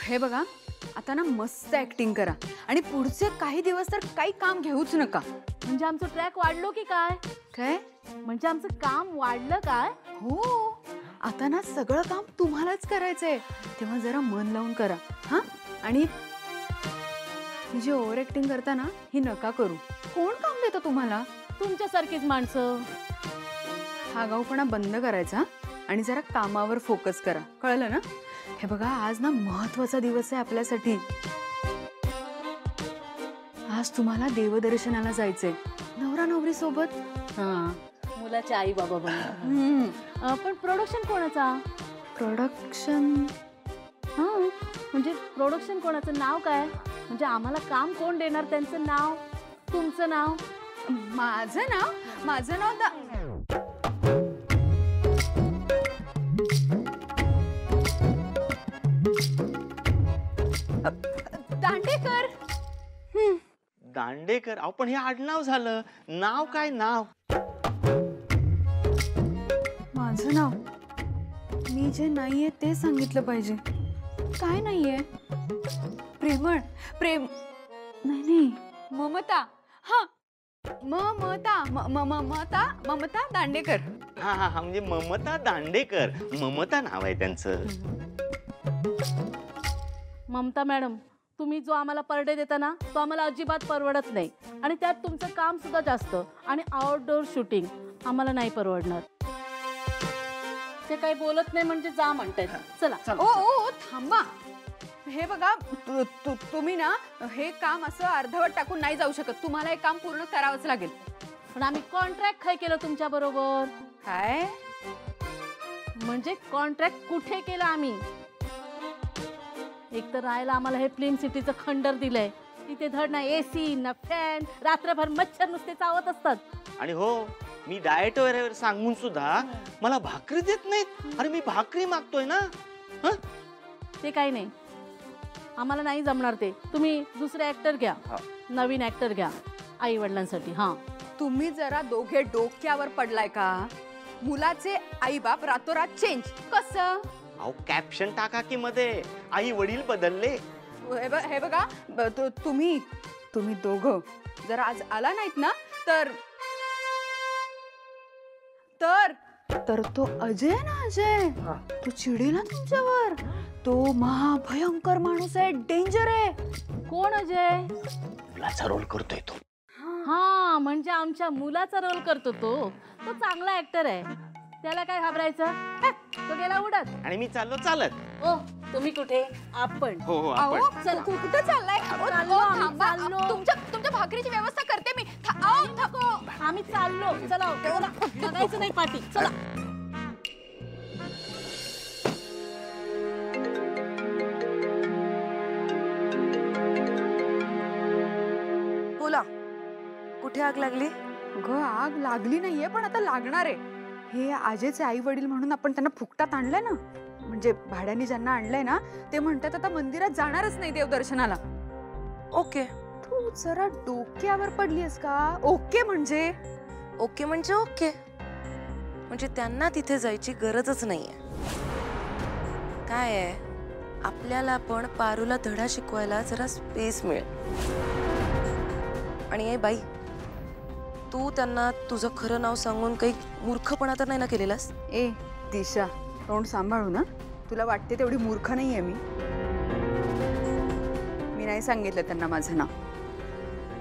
हे बघा, आता ना मस्त ऍक्टिंग करा आणि पुढचे काही दिवस तर काही काम घेऊच नका. म्हणजे आमचं ट्रॅक वाढलो की काय? काय म्हणजे आमचं काम वाढलं काय? हो, आता ना सगळं काम तुम्हालाच करायचंय, तेव्हा जरा मन लावून करा. हा, आणि ही जी ओव्हर ऍक्टिंग करता ना, ही नका करू. कोण काम देतं तुम्हाला? तुमच्यासारखीच माणसं. हा गाऊपणा बंद करायचा आणि जरा कामावर फोकस करा, कळलं ना? हे बघा, आज ना महत्वाचा दिवस आहे आपल्यासाठी. आज तुम्हाला देवदर्शनाला जायचंय, नवरा नवरी सोबत. हां, मुलाचे आई बाबा बनणार. पण प्रोडक्शन कोणाचा? प्रोडक्शन? हां, म्हणजे प्रोडक्शन कोणाचं, नाव काय? म्हणजे आम्हाला काम कोण देणार, त्यांचं नाव, तुमचं नाव? माझं नाव दांडेकर. दांडेकर? अहो पण हे आडनाव झालं, नाव काय? नाव माझं नाव मी जे नाहीये ते सांगितलं पाहिजे. काय नाहीये? प्रेमळ, प्रेम नाही, ममता. हा, ममता दांडेकर. हा हा हा, म्हणजे ममता दांडेकर. ममता नाव आहे त्यांचं. ममता मॅडम, तुम्ही जो आम्हाला पर डे देता ना, तो आम्हाला अजिबात परवडत नाही. आणि त्यात तुमचं काम सुद्धा जास्त, आणि आउटडोर शूटिंग आम्हाला नाही परवडणार. ते काही बोलत नाही म्हणजे जा म्हणतायत. चला. ओ थांबा. हे बघा, तुम्ही ना हे काम असं अर्धवट टाकून नाही जाऊ शकत. तुम्हाला हे काम पूर्ण करावंच लागेल. पण आम्ही कॉन्ट्रॅक्ट काय केलं तुमच्या बरोबर? काय म्हणजे कॉन्ट्रॅक्ट कुठे केलं आम्ही? एक तर राहायला आम्हाला हे फिल्म सिटीचं खंडर दिलंय. तिथे धड ना एसी ना फॅन, रात्रभर मच्छर नुसते चावत असतात. आणि हो, मी डाएट वगैरे सांगून सुद्धा मला भाकरी देत नाहीत. अरे मी भाकरी मागतोय ना. ते काही नाही, आम्हाला नाही जमणार ते. तुम्ही दुसरे ऍक्टर घ्या, नवीन ऍक्टर घ्या आई वडिलांसाठी. हा, तुम्ही जरा दोघे डोक्यावर पडलाय का? मुलाचे आई बाप रातोरात चेंज कसं? अहो कॅप्शन टाका की मध्ये, आई वडील बदलले. हे बघा, तुम्ही दोघं जर आज आला नाहीत ना, तर तो अजय ना, अजय तो चिडेल ना तुमच्यावर. तो महाभयंकर माणूस आहे, डेंजर आहे. कोण अजय? मुलाचा रोल करतोय तो. हा, म्हणजे आमच्या मुलाचा रोल करतो तो. तो चांगला ऍक्टर आहे, त्याला काय घाबरायचं? तो गेला उडत आणि मी चाललो चालत. ओ, तुम्ही कुठे? आपण. हो हो, आपण. चला. कुठे चाललाय? तुमच्या भाकरीची व्यवस्था करते मी. आम्ही चाललो. चला, बघायचं नाही पाठी. चला. बोला, कुठे आग लागली? ग आग लागली नाहीये, पण आता लागणार आहे. हे आजेचे आई वडील म्हणून आपण त्यांना फुकटात आणलंय ना, म्हणजे भाड्याने ज्यांना आणलंय ना, ते म्हणतात आता मंदिरात जाणारच नाही देवदर्शनाला. ओके. तू जरा डोक्यावर पडलीस का? ओके म्हणजे ओके म्हणजे ओके, म्हणजे त्यांना तिथे जायची गरजच नाहीये. काय आहे, आपल्याला पण पारूला धडा शिकवायला जरा स्पेस मिळेल. आणि ए बाई, तू त्यांना तुझं खरं नाव सांगून काही मूर्खपणा तर नाही ना केलेलास? ए दिशा, तोंड सांभाळू ना. तुला वाटते तेवढी मूर्ख नाहीये मी. मी नाही सांगितलं त्यांना माझं नाव.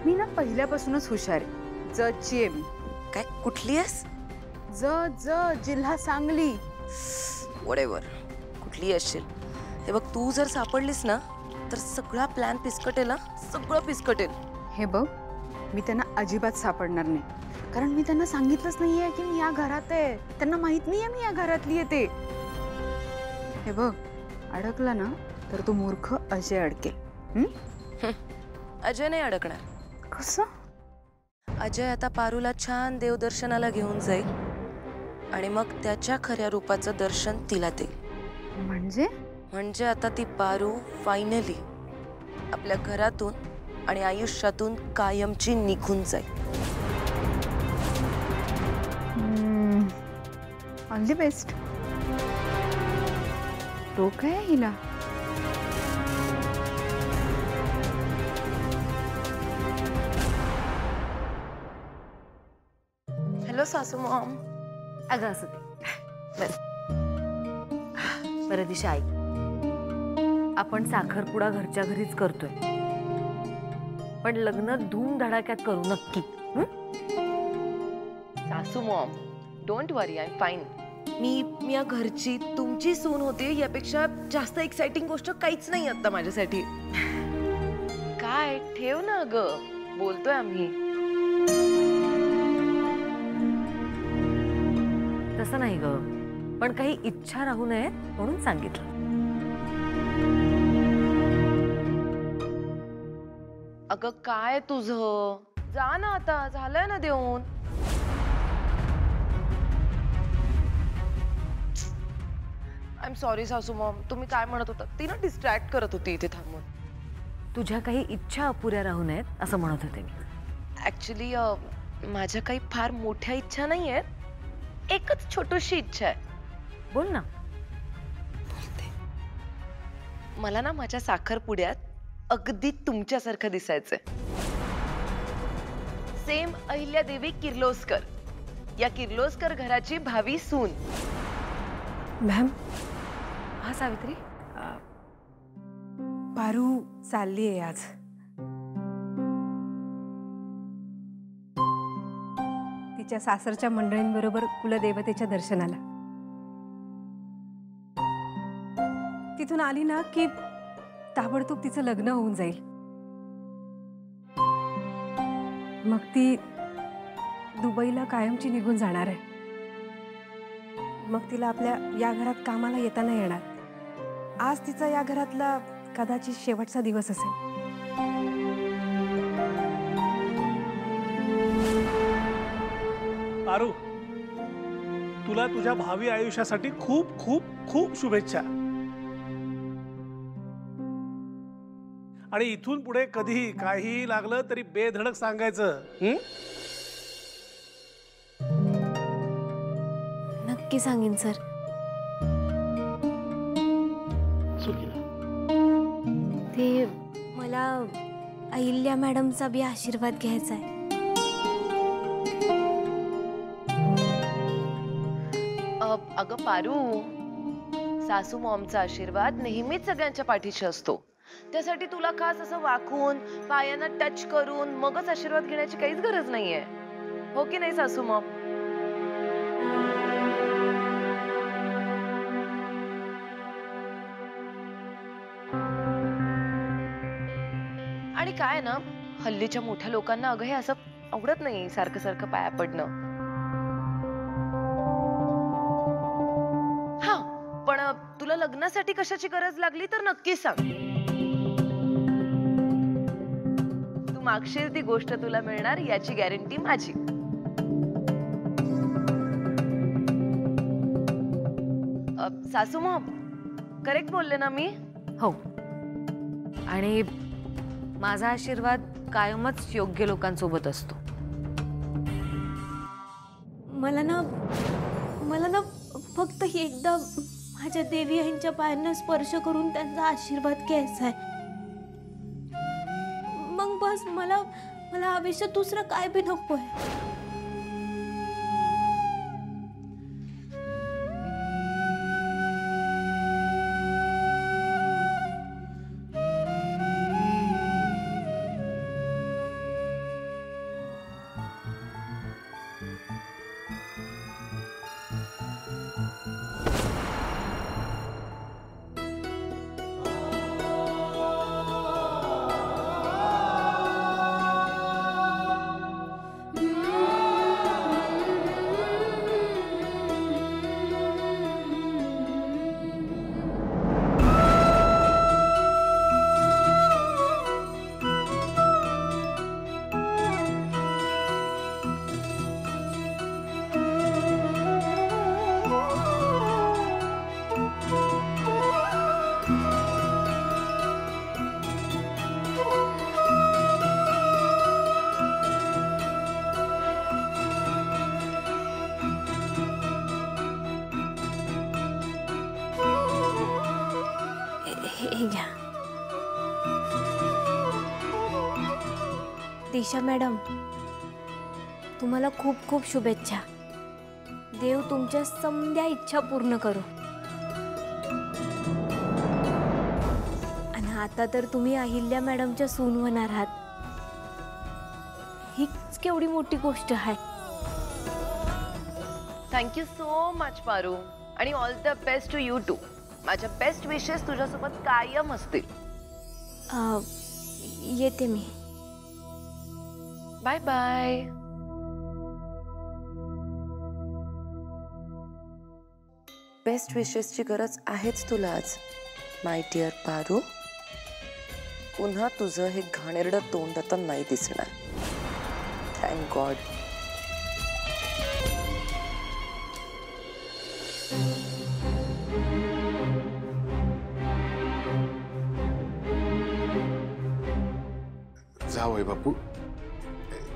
मी ना पहिल्यापासूनच हुशार आहे. जजची आहे मी. काय, कुठली आहेस? जिल्हा सांगली. वडेवर कुठली असशील. हे बघ, तू जर सापडलीस ना, तर सगळा प्लॅन पिसकटेल. सगळं पिसकटेल. हे बघ, मी त्यांना अजिबात सापडणार नाही, कारण मी त्यांना सांगितलंच नाहीये की मी या घरात आहे. त्यांना माहित नाहीये मी या घरातली आहे ते. हे बघ, अडकला ना तर तो मूर्ख अजय अडकेल. अजय नाही अडकणार. कसं? अजय आता पारूला छान देवदर्शनाला घेऊन जाईल आणि मग त्याच्या खऱ्या रूपाचं दर्शन तिला देईल. म्हणजे आता ती पारू फायनली आपल्या घरातून आणि आयुष्यातून कायमची निघून जाईल. All the best. डोकं आहे हिला. सासू मॉम. अगं असं ते बस. बरं दिशा, ऐक, आपण साखरपुडा घरच्या घरीच करतोय, पण लग्न धूमधडाक्यात करू नक्की. सासू mom, don't worry, I am fine. मी या घरची तुमची सून होते यापेक्षा जास्त एक्साइटिंग गोष्ट काहीच नाही आता माझ्यासाठी. काय ठेव ना ग, बोलतोय आम्ही. तसं नाही ग, पण काही इच्छा राहू नये म्हणून सांगितलं. अगं काय तुझं, जा ना आता, झालंय ना देऊन. आय एम सॉरी सासू मॉम, तुम्ही काय म्हणत होता? ती ना डिस्ट्रॅक्ट करत होती इथे थांबून. तुझ्या काही इच्छा अपुऱ्या राहू नयेत असं म्हणत होते मी. ऍक्च्युली माझ्या काही फार मोठ्या इच्छा नाही आहेत, एकच छोटीशी इच्छा आहे. बोल ना. मला ना माझ्या साखरपुड्यात अगदी तुमच्यासारखं दिसायचंय. सेम अहिल्यादेवी किर्लोस्कर, या किर्लोस्कर घराची भावी सून. मॅम, हा सावित्री, पारू चालली आहे आज. तिच्या सासरच्या मंडळींबरोबर कुलदेवतेच्या दर्शनाला. तिथून आली ना की ताबडतोब तिचं लग्न होऊन जाईल. मग ती दुबईला कायमची निघून जाणार आहे. मग तिला आपल्या या घरात कामाला येता नाही येणार. आज तिचा या घरातला कदाचित शेवटचा दिवस असेल. पारू, तुला तुझ्या भावी आयुष्यासाठी खूप खूप खूप शुभेच्छा. आणि इथून पुढे कधीही काहीही लागलं तरी बेधडक सांगायचं. नक्की सांगेन सर. ते मला अहिल्या मॅडमचा बी आशीर्वाद घ्यायचा आहे. अगं पारू, सासू मॉमचा आशीर्वाद नेहमीच सगळ्यांच्या पाठीशी असतो. त्यासाठी तुला खास असं वाकून पायांना टच करून मगच आशीर्वाद घेण्याची काहीच गरज नाहीये, हो की नाही सासू मॉम? आणि काय ना, हल्लीच्या मोठ्या लोकांना अगं हे असं आवडत नाही, सारखं सारखं पाया पडणं. हा, पण तुला लग्नासाठी कशाची गरज लागली तर नक्की सांग. तू मागशील ती गोष्ट तुला मिळणार याची गॅरंटी माझी. सासू मॉम, करेक्ट बोलले ना मी? हो. आणि माझा आशीर्वाद कायमच योग्य लोकांसोबत असतो. मला ना फक्त एकदा माझ्या देवी यांच्या पायांना स्पर्श करून त्यांचा आशीर्वाद घ्यायचा आहे. मग बस, मला आयुष्यात दुसरं काय बी नकोय. हे घ्या. दिशा मॅडम, तुम्हाला खूप खूप शुभेच्छा. देव तुमच्या समद्या इच्छा पूर्ण करो. आणि आता तर तुम्ही अहिल्या मॅडमच्या सून होणार आहात. हीच केवढी मोठी गोष्ट आहे. थँक्यू सो मच पारू आणि all the best to you too. माझ्या बेस्ट विशेस तुझ्यासोबत कायम असतील. येते मी. Bye bye. बेस्ट विशेसची गरज आहेच तुला आज माय डिअर पारू. पुन्हा तुझं हे घाणेरडं तोंड आता नाही दिसणार. Thank God. जावई बापू,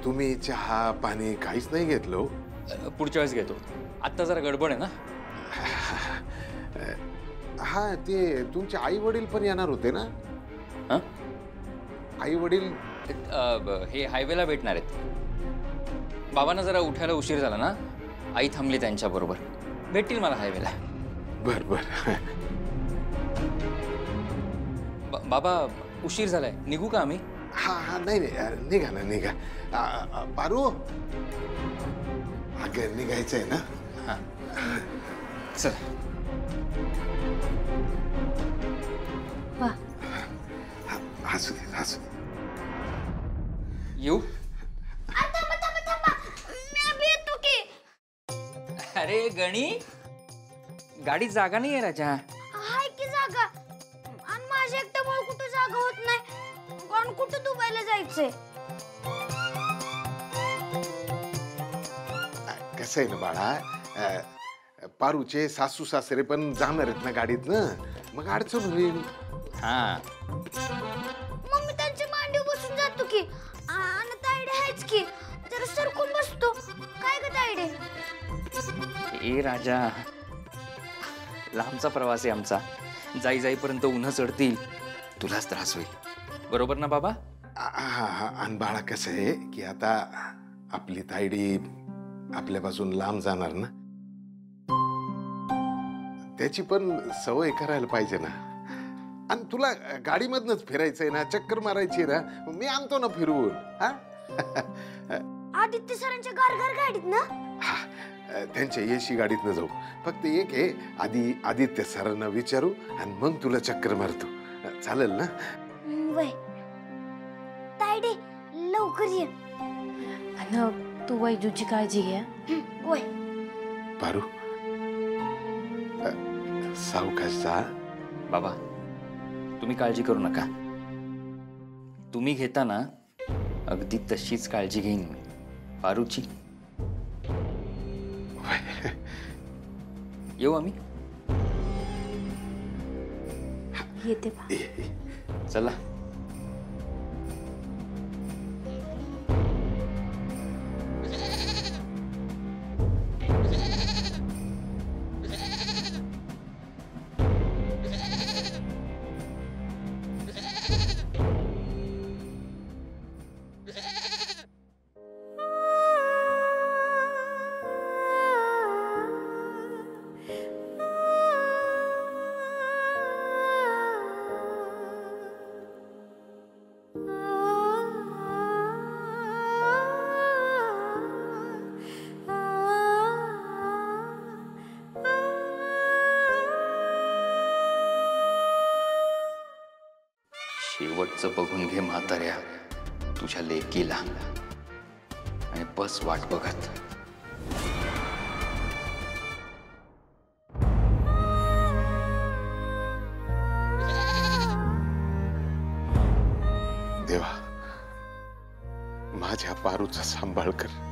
तुम्ही चहा पाणी काहीच नाही घेतलो? पुढच्या वेळेस घेतो. आत्ता जरा गडबड आहे ना. हा, ते तुमचे आई वडील पण येणार होते ना? आई वडील हे हायवेला भेटणार आहेत. बाबांना जरा उठायला उशीर झाला ना, आई थांबली त्यांच्याबरोबर. भेटतील मला हायवेला. बर बर. बाबा उशीर झालाय, निघू का आम्ही? हा हा, नाही नाही, निघा ना निघा. पारू, अगं निघायचंय ना? हा चल. हसू दे हसू दे. येऊ? अरे गणी, गाडीत जागा नाही आहे राजा. हाय की जागा. आणि माझ्या एकट्यामुळे कुठे जागा होत नाही. पण कुठे दुबईला जायचंय? कसं आहे ना बाळा, पारूचे सासू सासरे पण जाणार आहेत ना गाडीत ना, मग अडचण होईल. हा, मग मी त्यांच्या मांडीवर बसून जातो की. आणि तायडे आहेच की, जरा सरकून बसतो. काय ग तायडे? ए राजा, लांबचा प्रवास आहे आमचा. जाईपर्यंत उन्हा चढतील, तुलाच त्रास होईल. बरोबर ना बाबा? आणि बाळा कसं आहे की आता आपली तायडी आपल्यापासून लांब जाणार ना, त्याची पण सवय करायला पाहिजे ना. आणि तुला गाडीमधनच फिरायचंय ना, चक्कर मारायची ना, मी आणतो ना फिरवून. हा, आदित्य सरांच्या घर गाडीत ना? त्यांच्या एसी गाडीतनं जाऊ. फक्त एक आहे, आधी आदित्य सरांना विचारू आणि मग तुला चक्कर मारतो. चालेल ना? वय तायडे, लवकर ये. आणि तू वैजूची काळजी घ्या. वय पारू, सावकाश जा. बाबा तुम्ही काळजी करू नका. तुम्ही घेताना अगदी तशीच काळजी घेईन मी पारूची. येऊ आम्ही? येते. चला. शेवटचं बघून घे म्हाताऱ्या तुझ्या लेकीला, आणि बस वाट बघत. देवा, माझ्या पारूचा सांभाळ कर.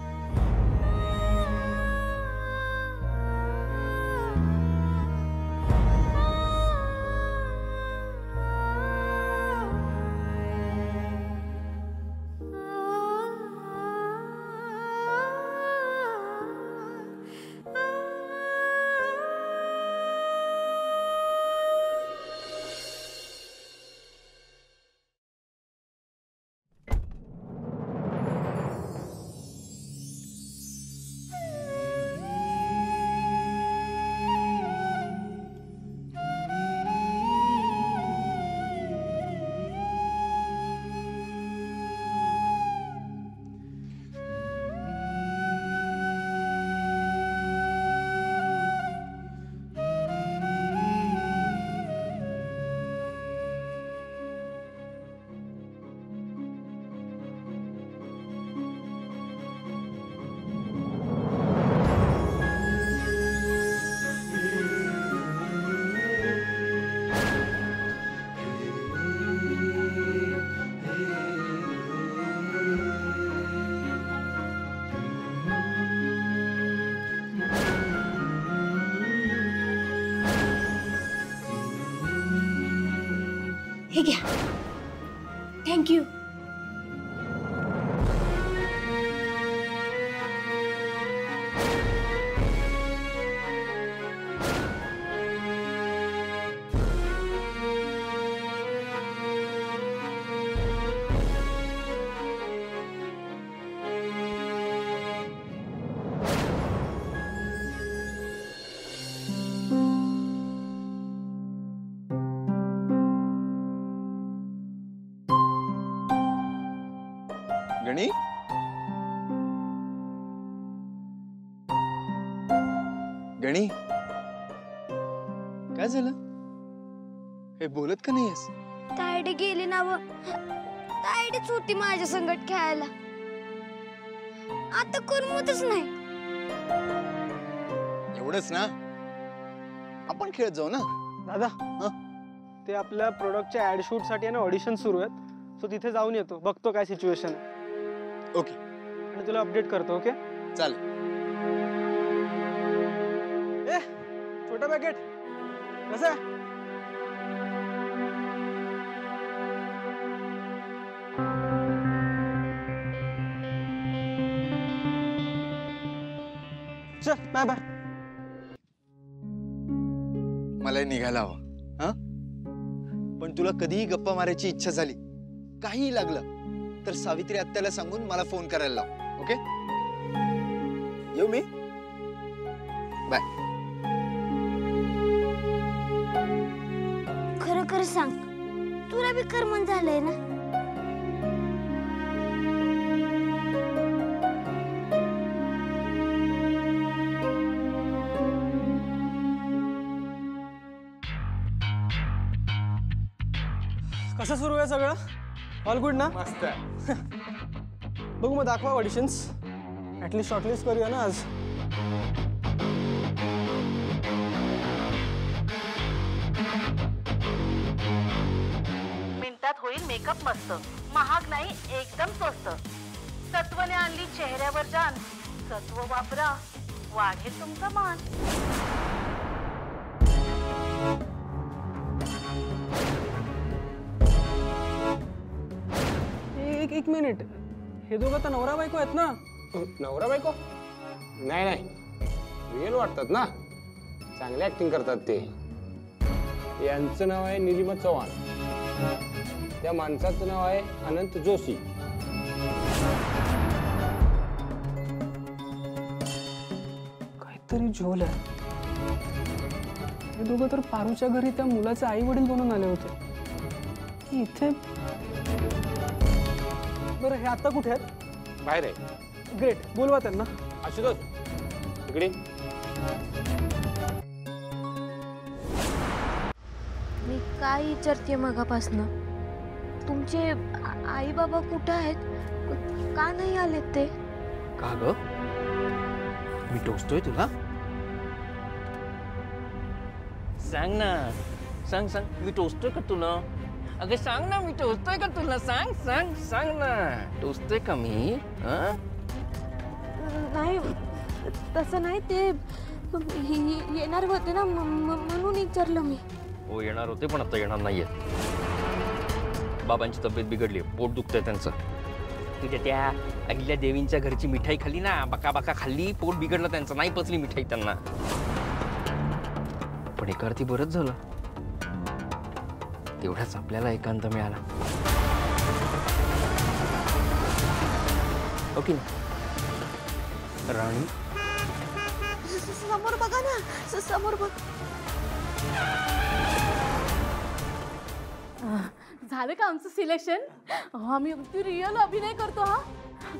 थँक्यू. गणी, गणी, काय झालं? हे बोलत का नाहीयेस? तायडे गेली ना व तायडेच होती माझ्या संगत खेळायला. आता करमतच नाही. एवढंच ना? आपण खेळत जाऊ ना. दादा, ते आपल्या प्रोडक्टच्या ऍड शूट साठी ना ऑडिशन सुरू आहेत. सो तिथे जाऊन येतो, बघतो काय सिच्युएशन. ओके. आणि तुला अपडेट करतो. ओके चालेल. ए छोटा पॅकेट कसं आहे? चल बाय बाय. मला निघायला हवं. हा, पण तुला कधीही गप्पा मारायची इच्छा झाली, काहीही लागलं तर सावित्री आत्याला सांगून मला फोन करायला लाव. ओके, येऊ मी. बाय. खरं खरं सांग, तुला बी करमन झालंय ना? कसं सुरू आहे सगळं? ऑल गुड ना? मस्त आहे. बघू मग, दाखवा ऑडिशन्स. ऍटलीस्ट शॉर्टलिस्ट करूया ना आज. मिनिटात होईल मेकअप मस्त, महाग नाही एकदम स्वस्त. सत्वने आणली चेहऱ्यावर जान, सत्व वापरा वाढेल तुमचा मान. एक मिनिट, हे दोघं तर नवरा बायको आहेत ना? नवरा बायको? नाही नाही, रिअल वाटतात ना, चांगली ऍक्टिंग करतात ते. यांचं नाव आहे निलिमा चव्हाण, त्या माणसाचं नाव आहे अनंत जोशी. काहीतरी झोल आहे. हे दोघं तर पारूच्या घरी त्या मुलाचे आई वडील बनून आले होते. इथे बरं, हे आता कुठे आहेत? बाहेर आहे. ग्रेट, बोलवा त्यांना. आशुतोष इकडे. मी काय विचारते मगापासनं, तुमचे आई बाबा कुठं आहेत? का नाही आलेत ते? का ग, मी टोचतोय तुला? सांग ना, सांग सांग, मी टोचतोय का तुला? अगं सांग ना, मी टोचतोय का तुला? सांग सांग सांग ना, टोचतोय का मी? नाही, तसं नाही. ते येणार होते ना, म्हणून विचारलं मी. हो येणार होते, पण आता येणार नाहीये. बाबांची तब्येत बिघडली, पोट दुखतंय त्यांचं. तुझ्या त्या अहिल्या देवींच्या घरची मिठाई खाल्ली ना, बका बका खाल्ली, पोट बिघडलं त्यांचं, नाही पचली मिठाई त्यांना. पण एका अर्थी बरंच झालं, तेवढाच आपल्याला एकांत मिळाला. ओके राणी? समोर बघा ना, समोर बघ. झालं का आमचं सिलेक्शन? आम्ही अगदी रिअल अभिनय करतो. हा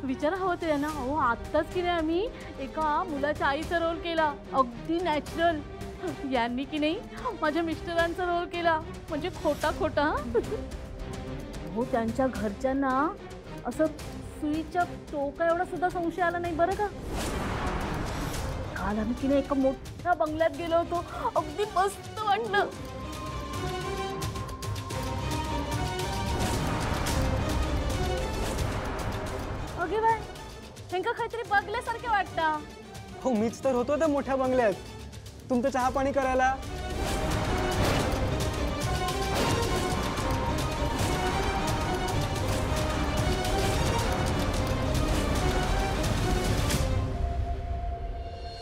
विचार हवं ते ना. हो आत्ताच की नाही आम्ही एका मुलाच्या आईचा रोल केला, अगदी नॅचरल. यांनी की नाही माझ्या मिस्टरांचा रोल केला, म्हणजे खोटा खोटा. हो त्यांच्या घरच्यांना असं सुईच्या टोका एवढा सुद्धा संशय आला नाही बरं का. काल आम्ही की नाही एका मोठ्या बंगल्यात गेलो होतो, अगदी मस्त वाटलं. अगे बाय, त्यांना काहीतरी बघल्यासारखे वाटतं. हो मीच तर होतो त्या मोठ्या बंगल्यात तुमचं चहा पाणी करायला.